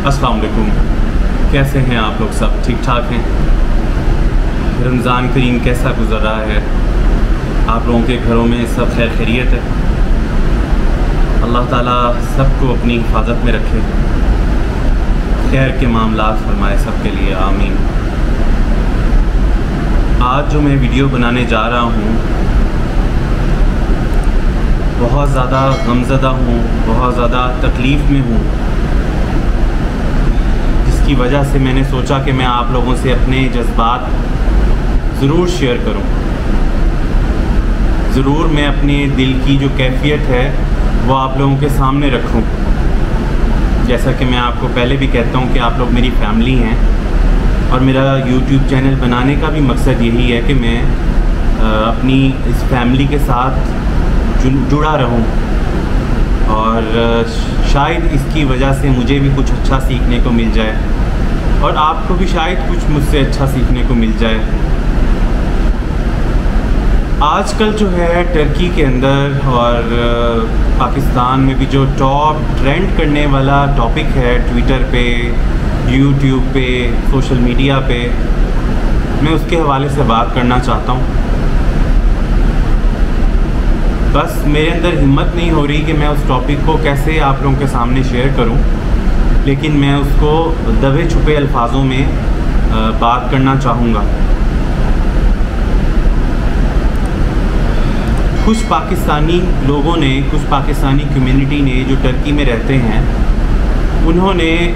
अस्सलाम वालेकुम, कैसे हैं आप लोग? सब ठीक ठाक हैं? रमज़ान करीम कैसा गुज़र रहा है? आप लोगों के घरों में सब खैर खैरियत है? अल्लाह ताला सबको अपनी हिफाजत में रखे, खैर के मामलात फरमाए सबके लिए, आमीन। आज जो मैं वीडियो बनाने जा रहा हूँ, बहुत ज़्यादा गमज़दा हूँ, बहुत ज़्यादा तकलीफ़ में हूँ, जिसकी वजह से मैंने सोचा कि मैं आप लोगों से अपने जज्बात ज़रूर शेयर करूं। ज़रूर मैं अपने दिल की जो कैफियत है वो आप लोगों के सामने रखूं। जैसा कि मैं आपको पहले भी कहता हूं कि आप लोग मेरी फैमिली हैं, और मेरा YouTube चैनल बनाने का भी मकसद यही है कि मैं अपनी इस फैमिली के साथ जुड़ा रहूं, और शायद इसकी वजह से मुझे भी कुछ अच्छा सीखने को मिल जाए, और आपको भी शायद कुछ मुझसे अच्छा सीखने को मिल जाए। आजकल जो है टर्की के अंदर और पाकिस्तान में भी जो टॉप ट्रेंड करने वाला टॉपिक है ट्विटर पे, यूट्यूब पे, सोशल मीडिया पे, मैं उसके हवाले से बात करना चाहता हूँ। बस मेरे अंदर हिम्मत नहीं हो रही कि मैं उस टॉपिक को कैसे आप लोगों के सामने शेयर करूं, लेकिन मैं उसको दबे छुपे अल्फाजों में बात करना चाहूँगा। कुछ पाकिस्तानी लोगों ने, कुछ पाकिस्तानी कम्युनिटी ने जो टर्की में रहते हैं, उन्होंने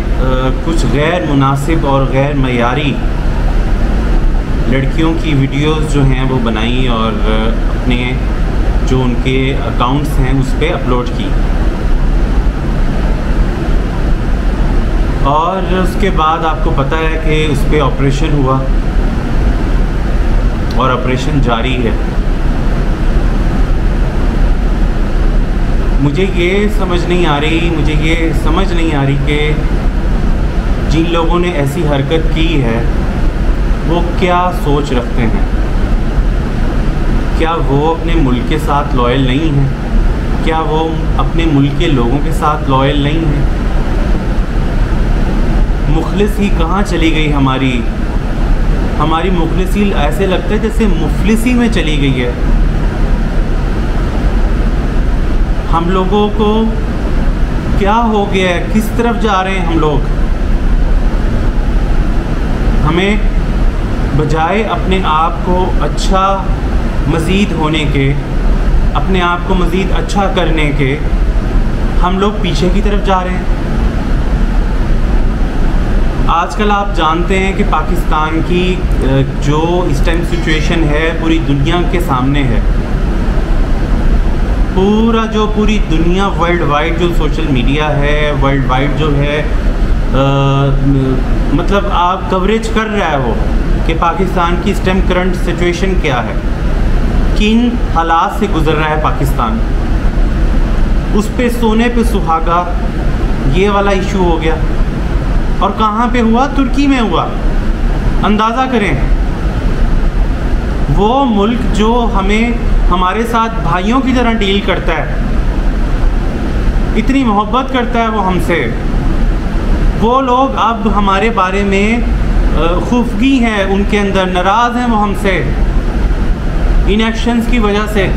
कुछ गैर मुनासिब और गैर मयारी लड़कियों की वीडियोस जो हैं वो बनाई और अपने जो उनके अकाउंट्स हैं उस पर अपलोड की, और उसके बाद आपको पता है कि उस पर ऑपरेशन हुआ और ऑपरेशन जारी है। मुझे ये समझ नहीं आ रही कि जिन लोगों ने ऐसी हरकत की है वो क्या सोच रखते हैं। क्या वो अपने मुल्क के साथ लॉयल नहीं हैं? क्या वो अपने मुल्क के लोगों के साथ लॉयल नहीं हैं? मुखलिसी कहाँ चली गई हमारी मुखलिसी? ऐसे लगता है जैसे मुफलिसी में चली गई है। हम लोगों को क्या हो गया है? किस तरफ जा रहे हैं हम लोग? हमें बजाय अपने आप को अच्छा मज़ीद होने के, अपने आप को मज़ीद अच्छा करने के, हम लोग पीछे की तरफ जा रहे हैं। आजकल आप जानते हैं कि पाकिस्तान की जो इस टाइम सिचुएशन है पूरी दुनिया के सामने है। पूरी दुनिया वर्ल्ड वाइड जो सोशल मीडिया है, वर्ल्ड वाइड जो है मतलब आप कवरेज कर रहा है वो कि पाकिस्तान की इस टाइम करंट सिचुएशन क्या है, किन हालात से गुज़र रहा है पाकिस्तान। उस पे सोने पे सुहागा ये वाला इशू हो गया, और कहाँ पे हुआ? तुर्की में हुआ। अंदाज़ा करें, वो मुल्क जो हमारे साथ भाइयों की तरह डील करता है, इतनी मोहब्बत करता है वो हमसे, वो लोग अब हमारे बारे में खुफगी हैं, उनके अंदर नाराज़ हैं वो हमसे, इनएक्शंस की वजह से।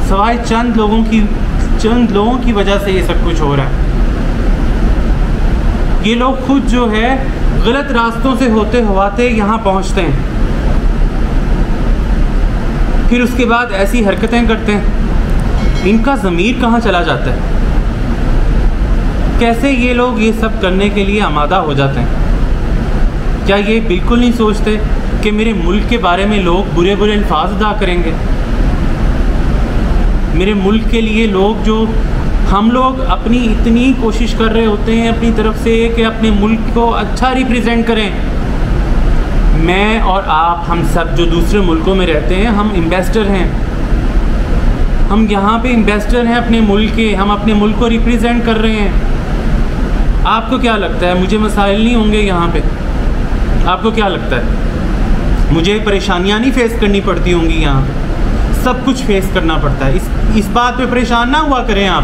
सवाए चंद लोगों की वजह से ये सब कुछ हो रहा है। ये लोग खुद जो है गलत रास्तों से होते हुआते यहाँ पहुँचते हैं, फिर उसके बाद ऐसी हरकतें करते हैं। इनका ज़मीर कहाँ चला जाता है? कैसे ये लोग ये सब करने के लिए आमादा हो जाते हैं? क्या ये बिल्कुल नहीं सोचते कि मेरे मुल्क के बारे में लोग बुरे बुरे अल्फाज अदा करेंगे? मेरे मुल्क के लिए हम लोग अपनी इतनी कोशिश कर रहे होते हैं अपनी तरफ से कि अपने मुल्क को अच्छा रिप्रेजेंट करें। मैं और आप, हम सब जो दूसरे मुल्कों में रहते हैं, हम इन्वेस्टर हैं, हम यहाँ पे इन्वेस्टर हैं अपने मुल्क के, हम अपने मुल्क को रिप्रेजेंट कर रहे हैं। आपको क्या लगता है मुझे मसाइल नहीं होंगे यहाँ पे? आपको क्या लगता है मुझे परेशानियाँ नहीं फेस करनी पड़ती होंगी? यहाँ सब कुछ फेस करना पड़ता है। इस बात पे परेशान ना हुआ करें आप